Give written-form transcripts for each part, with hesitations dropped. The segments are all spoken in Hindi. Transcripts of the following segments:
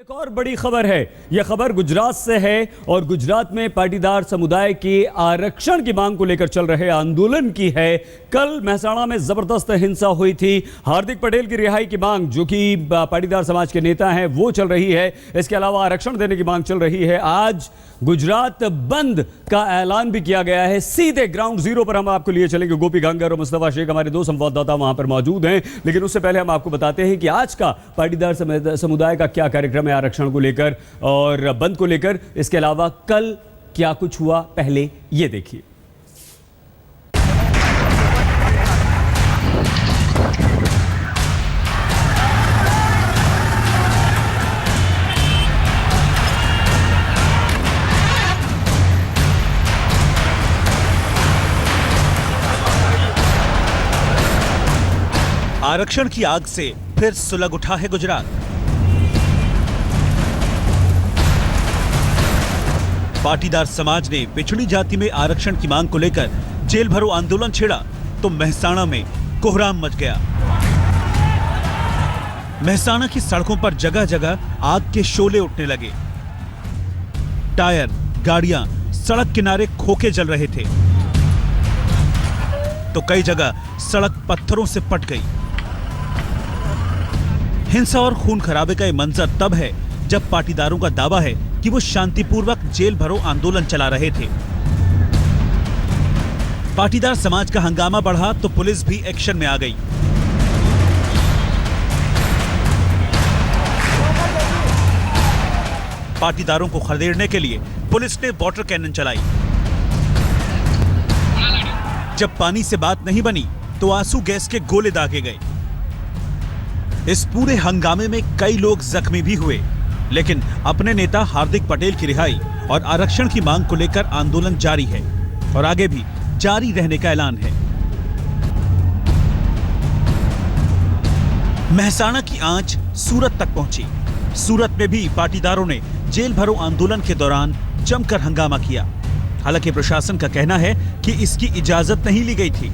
एक और बड़ी खबर है। यह खबर गुजरात से है और गुजरात में पाटीदार समुदाय की आरक्षण की मांग को लेकर चल रहे आंदोलन की है। कल मेहसाणा में जबरदस्त हिंसा हुई थी। हार्दिक पटेल की रिहाई की मांग, जो कि पाटीदार समाज के नेता हैं, वो चल रही है। इसके अलावा आरक्षण देने की मांग चल रही है। आज गुजरात बंद का ऐलान भी किया गया है। सीधे ग्राउंड जीरो पर हम आपको लिए चलेंगे। गोपी गांगर और मुस्तफा शेख हमारे दो संवाददाता वहां पर मौजूद हैं, लेकिन उससे पहले हम आपको बताते हैं कि आज का पाटीदार समुदाय का क्या कार्यक्रम है आरक्षण को लेकर और बंद को लेकर। इसके अलावा कल क्या कुछ हुआ, पहले ये देखिए। आरक्षण की आग से फिर सुलग उठा है गुजरात। पाटीदार समाज ने पिछड़ी जाति में आरक्षण की मांग को लेकर जेल भरो आंदोलन छेड़ा तो मेहसाणा में कोहराम मच गया। मेहसाणा की सड़कों पर जगह जगह आग के शोले उठने लगे। टायर, गाड़ियां सड़क किनारे खोखे जल रहे थे तो कई जगह सड़क पत्थरों से पट गई। हिंसा और खून खराबे का यह मंजर तब है जब पाटीदारों का दावा है कि वो शांतिपूर्वक जेल भरो आंदोलन चला रहे थे। पाटीदार समाज का हंगामा बढ़ा तो पुलिस भी एक्शन में आ गई। पाटीदारों को खदेड़ने के लिए पुलिस ने वाटर कैनन चलाई। जब पानी से बात नहीं बनी तो आंसू गैस के गोले दागे गए। इस पूरे हंगामे में कई लोग जख्मी भी हुए, लेकिन अपने नेता हार्दिक पटेल की रिहाई और आरक्षण की मांग को लेकर आंदोलन जारी है और आगे भी जारी रहने का ऐलान है। मेहसाणा की आंच सूरत तक पहुंची। सूरत में भी पाटीदारों ने जेल भरो आंदोलन के दौरान जमकर हंगामा किया। हालांकि प्रशासन का कहना है कि इसकी इजाजत नहीं ली गई थी।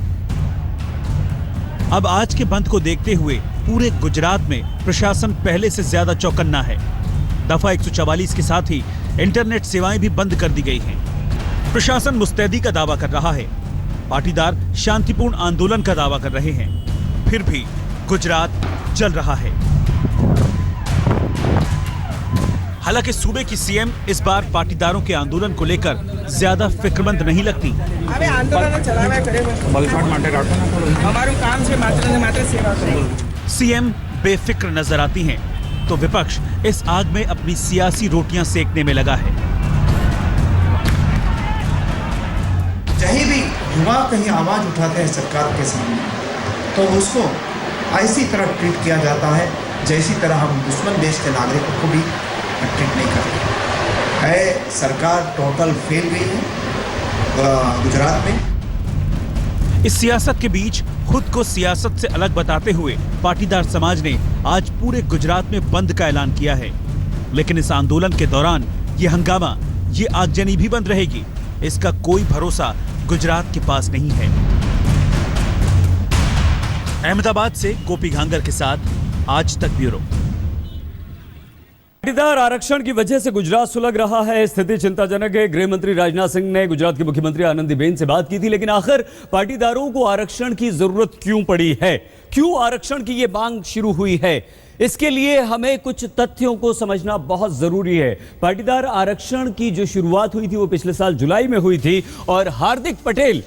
अब आज के बंद को देखते हुए पूरे गुजरात में प्रशासन पहले से ज्यादा चौकन्ना है। दफा 144 के साथ ही इंटरनेट सेवाएं भी बंद कर दी गई हैं। प्रशासन मुस्तैदी का दावा कर रहा है, पाटीदार शांतिपूर्ण आंदोलन का दावा कर रहे हैं, फिर भी गुजरात जल रहा है। हालांकि सूबे की सीएम इस बार पाटीदारों के आंदोलन को लेकर ज्यादा फिक्रमंद नहीं लगती। सीएम बेफिक्र नजर आती हैं, तो विपक्ष इस आग में अपनी सियासी रोटियां सेकने में लगा है। जहीं भी युवा कहीं आवाज उठाते हैं सरकार के सामने, तो उसको ऐसी तरह ट्रीट किया जाता है जैसी तरह हम दुश्मन देश के नागरिकों को भी ट्रीट नहीं करते है। सरकार टोटल फेल गई है गुजरात में। इस सियासत के बीच खुद को सियासत से अलग बताते हुए पाटीदार समाज ने आज पूरे गुजरात में बंद का ऐलान किया है। लेकिन इस आंदोलन के दौरान ये हंगामा, ये आगजनी भी बंद रहेगी, इसका कोई भरोसा गुजरात के पास नहीं है। अहमदाबाद से गोपी गांगर के साथ आज तक ब्यूरो। पाटीदार आरक्षण की वजह से गुजरात सुलग रहा है। स्थिति चिंताजनक है। गृह मंत्री राजनाथ सिंह ने गुजरात की मुख्यमंत्री आनंदीबेन से बात की थी, लेकिन आखिर पाटीदारों को आरक्षण की जरूरत क्यों पड़ी है, क्यों आरक्षण की ये मांग शुरू हुई है, इसके लिए हमें कुछ तथ्यों को समझना बहुत जरूरी है। पाटीदार आरक्षण की जो शुरुआत हुई थी वो पिछले साल जुलाई में हुई थी और हार्दिक पटेल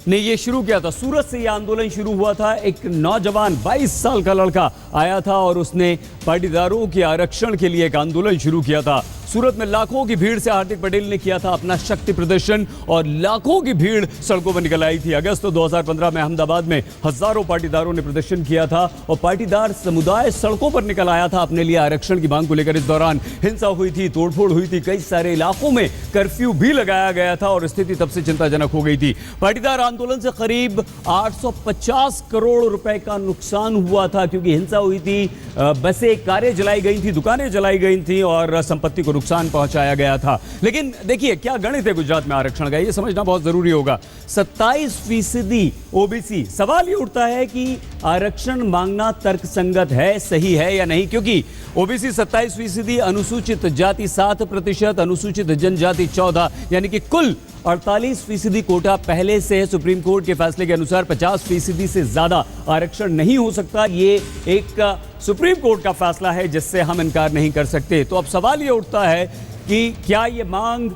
ने ये शुरू किया था। सूरत से ये आंदोलन शुरू हुआ था। एक नौजवान 22 साल का लड़का आया था और उसने पाटीदारों के आरक्षण के लिए एक आंदोलन शुरू किया था। सूरत में लाखों की भीड़ से हार्दिक पटेल ने किया था अपना शक्ति प्रदर्शन और लाखों की भीड़ सड़कों पर निकल आई थी। अगस्त 2015 में अहमदाबाद में हजारों पाटीदारों ने प्रदर्शन किया था और पाटीदार समुदाय सड़कों पर निकल आया था अपने लिए आरक्षण की मांग को लेकर। इस दौरान हिंसा हुई थी, तोड़फोड़ हुई थी, कई सारे इलाकों में कर्फ्यू भी लगाया गया था और स्थिति तब से चिंताजनक हो गई थी। पाटीदार आंदोलन से करीब 850 करोड़ रुपए का नुकसान हुआ था, क्योंकि हिंसा हुई थी, बसें, कारें जलाई गई थी, दुकानें जलाई गई थी और संपत्ति को नुकसान पहुंचाया गया था। लेकिन देखिए क्या गणित है गुजरात में आरक्षण का, ये समझना बहुत जरूरी होगा। 27% ओबीसी, सवाल ये उठता है कि आरक्षण मांगना तर्कसंगत है, सही है या नहीं, क्योंकि ओबीसी 27%, अनुसूचित जाति 7%, अनुसूचित जनजाति 14, यानी कि कुल 48% कोटा पहले से है। सुप्रीम कोर्ट के फैसले के अनुसार 50% से ज्यादा आरक्षण नहीं हो सकता। ये एक सुप्रीम कोर्ट का फैसला है जिससे हम इनकार नहीं कर सकते। तो अब सवाल ये उठता है कि क्या ये मांग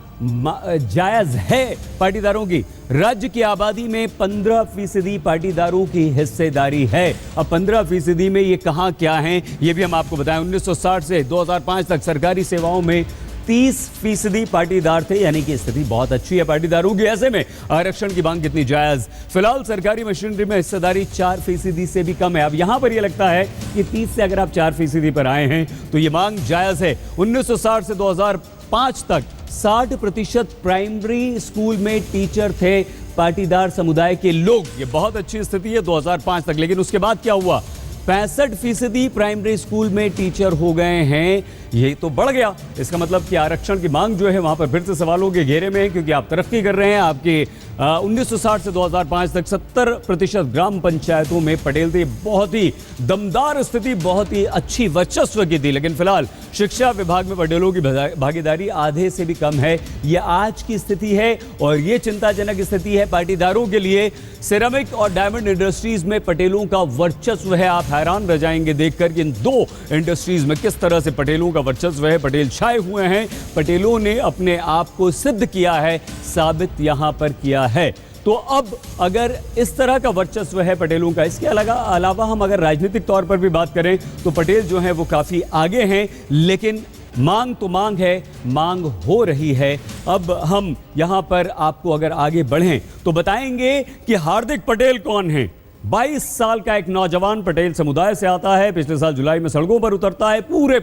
जायज है पाटीदारों की? राज्य की आबादी में 15% पाटीदारों की हिस्सेदारी है। अब 15% में ये कहां क्या है ये भी हम आपको बताएं। 1960 से 2005 तक सरकारी सेवाओं में 30% पाटीदार थे, यानी कि स्थिति बहुत अच्छी है पाटीदारों की। ऐसे में आरक्षण की मांग कितनी जायज? फिलहाल सरकारी मशीनरी में हिस्सेदारी 4% से भी कम है। अब यहां पर यह लगता है कि 30 से अगर आप 4% पर आए हैं तो ये मांग जायज है। 1960 से 2005 तक 60% प्राइमरी स्कूल में टीचर थे पाटीदार समुदाय के लोग। ये बहुत अच्छी स्थिति है 2005 तक। लेकिन उसके बाद क्या हुआ? 65% प्राइमरी स्कूल में टीचर हो गए हैं। ये तो बढ़ गया। इसका मतलब कि आरक्षण की मांग जो है वहां पर फिर से सवालों के घेरे में है, क्योंकि आप तरक्की कर रहे हैं। आपके 1960 से 2005 तक 70% ग्राम पंचायतों में पटेल थे। बहुत ही दमदार स्थिति, बहुत ही अच्छी वर्चस्व की थी। लेकिन फिलहाल शिक्षा विभाग में पटेलों की भागीदारी आधे से भी कम है। यह आज की स्थिति है और यह चिंताजनक स्थिति है पाटीदारों के लिए। सिरेमिक और डायमंड इंडस्ट्रीज में पटेलों का वर्चस्व है। आप हैरान रह जाएंगे देखकर कि इन दो इंडस्ट्रीज में किस तरह से पटेलों का वर्चस्व है। पटेल छाए हुए हैं। पटेलों ने अपने आप को सिद्ध किया है, साबित यहां पर किया है। तो अब अगर इस तरह का वर्चस्व है पटेलों का, इसके अलावा हम अगर राजनीतिक तौर पर भी बात करें तो पटेल जो है वो काफी आगे हैं। लेकिन मांग तो मांग है, मांग हो रही है। अब हम यहां पर आपको अगर आगे बढ़ें तो बताएंगे कि हार्दिक पटेल कौन है। 22 साल का एक नौजवान पटेल समुदाय से आता है। पिछले साल जुलाई में सड़कों पर उतरता है। पूरे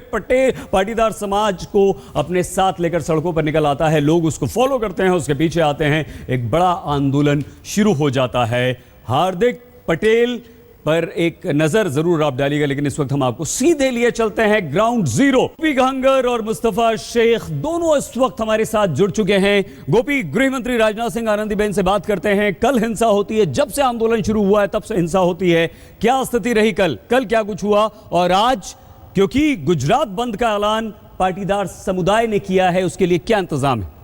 पाटीदार समाज को अपने साथ लेकर सड़कों पर निकल आता है। लोग उसको फॉलो करते हैं, उसके पीछे आते हैं। एक बड़ा आंदोलन शुरू हो जाता है। हार्दिक पटेल पर एक नजर जरूर आप डालिएगा। लेकिन इस वक्त हम आपको सीधे लिए चलते हैं ग्राउंड जीरो। गोपी गहंगर और मुस्तफा शेख दोनों इस वक्त हमारे साथ जुड़ चुके हैं। गोपी, गृह मंत्री राजनाथ सिंह आनंदीबेन से बात करते हैं। कल हिंसा होती है, जब से आंदोलन शुरू हुआ है तब से हिंसा होती है। क्या स्थिति रही कल क्या कुछ हुआ? और आज क्योंकि गुजरात बंद का ऐलान पाटीदार समुदाय ने किया है, उसके लिए क्या इंतजाम है?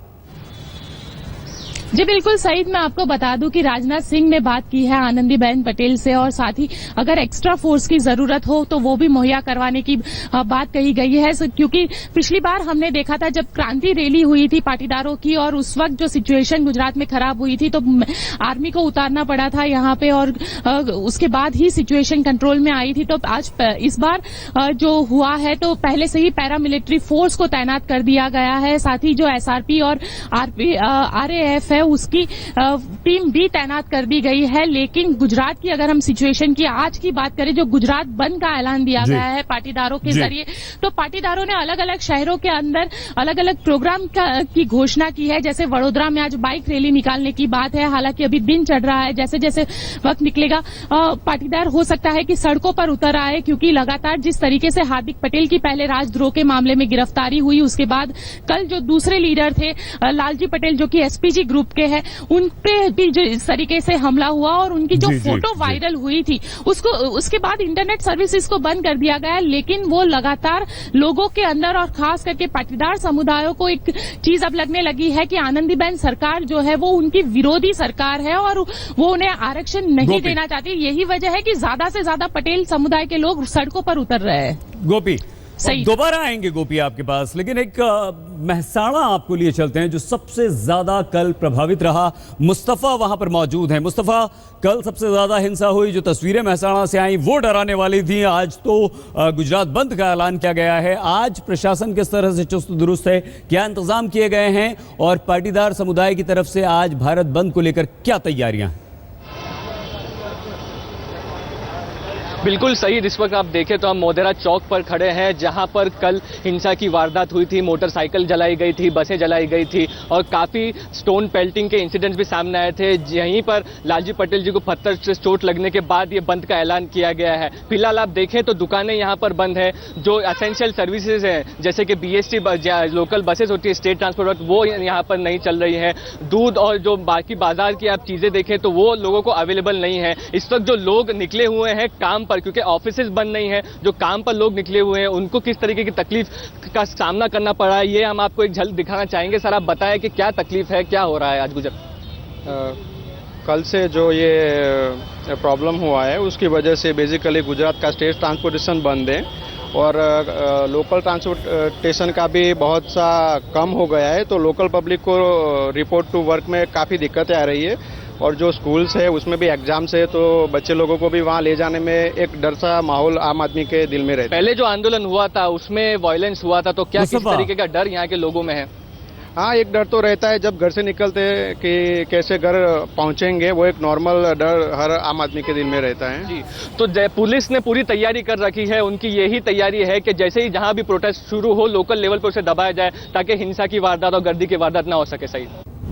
जी बिल्कुल सईद, मैं आपको बता दूं कि राजनाथ सिंह ने बात की है आनंदीबेन पटेल से, और साथ ही अगर एक्स्ट्रा फोर्स की जरूरत हो तो वो भी मुहैया करवाने की बात कही गई है। क्योंकि पिछली बार हमने देखा था जब क्रांति रैली हुई थी पाटीदारों की, और उस वक्त जो सिचुएशन गुजरात में खराब हुई थी तो आर्मी को उतारना पड़ा था यहाँ पे, और उसके बाद ही सिचुएशन कंट्रोल में आई थी। तो आज इस बार जो हुआ है तो पहले से ही पैरामिलिट्री फोर्स को तैनात कर दिया गया है। साथ ही जो एसआरपी और आरएएफ है उसकी टीम भी तैनात कर दी गई है। लेकिन गुजरात की अगर हम सिचुएशन की आज की बात करें, जो गुजरात बंद का ऐलान दिया गया है पाटीदारों के जरिए, तो पाटीदारों ने अलग अलग शहरों के अंदर अलग अलग प्रोग्राम की घोषणा की है। जैसे वडोदरा में आज बाइक रैली निकालने की बात है। हालांकि अभी दिन चढ़ रहा है, जैसे जैसे वक्त निकलेगा पाटीदार हो सकता है कि सड़कों पर उतर आए, क्योंकि लगातार जिस तरीके से हार्दिक पटेल की पहले राजद्रोह के मामले में गिरफ्तारी हुई, उसके बाद कल जो दूसरे लीडर थे लालजी पटेल जो कि एसपीजी ग्रुप के हैं, उन पे भी जो इस तरीके से हमला हुआ और उनकी जो फोटो वायरल हुई थी उसके बाद इंटरनेट सर्विसेज को बंद कर दिया गया। लेकिन वो लगातार लोगों के अंदर और खास करके पाटीदार समुदायों को एक चीज अब लगने लगी है कि आनंदीबेन सरकार जो है वो उनकी विरोधी सरकार है और वो उन्हें आरक्षण नहीं देना चाहती। यही वजह है कि ज्यादा से ज्यादा पटेल समुदाय के लोग सड़कों पर उतर रहे हैं। गोपी, दोबारा आएंगे गोपी आपके पास, लेकिन एक महसाणा आपको लिए चलते हैं जो सबसे ज्यादा कल प्रभावित रहा। मुस्तफा वहां पर मौजूद हैं। मुस्तफा, कल सबसे ज्यादा हिंसा हुई, जो तस्वीरें महसाणा से आई वो डराने वाली थी। आज तो गुजरात बंद का ऐलान किया गया है। आज प्रशासन किस तरह से चुस्त दुरुस्त है, क्या इंतजाम किए गए हैं, और पाटीदार समुदाय की तरफ से आज भारत बंद को लेकर क्या तैयारियां हैं? बिल्कुल सही। इस वक्त आप देखें तो हम मोदेरा चौक पर खड़े हैं, जहां पर कल हिंसा की वारदात हुई थी, मोटरसाइकिल जलाई गई थी, बसें जलाई गई थी और काफ़ी स्टोन पेल्टिंग के इंसिडेंट्स भी सामने आए थे। यहीं पर लालजी पटेल जी को पत्थर से चोट लगने के बाद ये बंद का ऐलान किया गया है। फिलहाल आप देखें तो दुकानें यहाँ पर बंद है। जो एसेंशियल सर्विसेज हैं जैसे कि BST लोकल बसेस होती है, स्टेट ट्रांसपोर्ट, वो यहाँ पर नहीं चल रही है। दूध और जो बाकी बाजार की आप चीज़ें देखें तो वो लोगों को अवेलेबल नहीं है। इस वक्त जो लोग निकले हुए हैं काम पर, क्योंकि ऑफिसेज बंद नहीं है, जो काम पर लोग निकले हुए हैं उनको किस तरीके की तकलीफ का सामना करना पड़ा है, ये हम आपको एक झलक दिखाना चाहेंगे। सर, आप बताएं कि क्या तकलीफ है, क्या हो रहा है आज गुजरात? कल से जो ये प्रॉब्लम हुआ है उसकी वजह से बेसिकली गुजरात का स्टेट ट्रांसपोर्टेशन बंद है और लोकल ट्रांसपोर्टेशन का भी बहुत सा कम हो गया है। तो लोकल पब्लिक को रिपोर्ट टू वर्क में काफ़ी दिक्कतें आ रही है और जो स्कूल्स है उसमें भी एग्जाम्स है, तो बच्चे लोगों को भी वहाँ ले जाने में एक डर सा माहौल आम आदमी के दिल में रहता है। पहले जो आंदोलन हुआ था उसमें वायलेंस हुआ था, तो क्या किस मुस्तफा। तरीके का डर यहाँ के लोगों में है? हाँ, एक डर तो रहता है जब घर से निकलते हैं कि कैसे घर पहुँचेंगे, वो एक नॉर्मल डर हर आम आदमी के दिल में रहता है। जी, तो पुलिस ने पूरी तैयारी कर रखी है। उनकी यही तैयारी है कि जैसे ही जहां भी प्रोटेस्ट शुरू हो लोकल लेवल पर उसे दबाया जाए ताकि हिंसा की वारदात और गर्दी की वारदात ना हो सके। सही,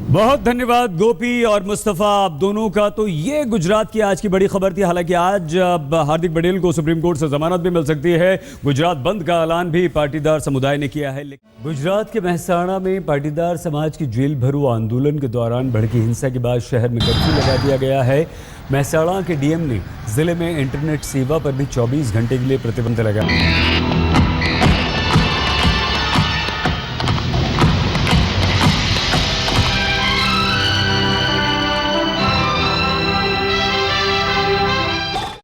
बहुत धन्यवाद गोपी और मुस्तफा, आप दोनों का। तो ये गुजरात की आज की बड़ी खबर थी। हालांकि आज अब हार्दिक पटेल को सुप्रीम कोर्ट से जमानत भी मिल सकती है। गुजरात बंद का ऐलान भी पाटीदार समुदाय ने किया है। गुजरात के मेहसाणा में पाटीदार समाज की जेल भरो आंदोलन के दौरान भड़की हिंसा के बाद शहर में कर्फ्यू लगा दिया गया है। मेहसाणा के DM ने जिले में इंटरनेट सेवा पर भी 24 घंटे के लिए प्रतिबंध लगाया।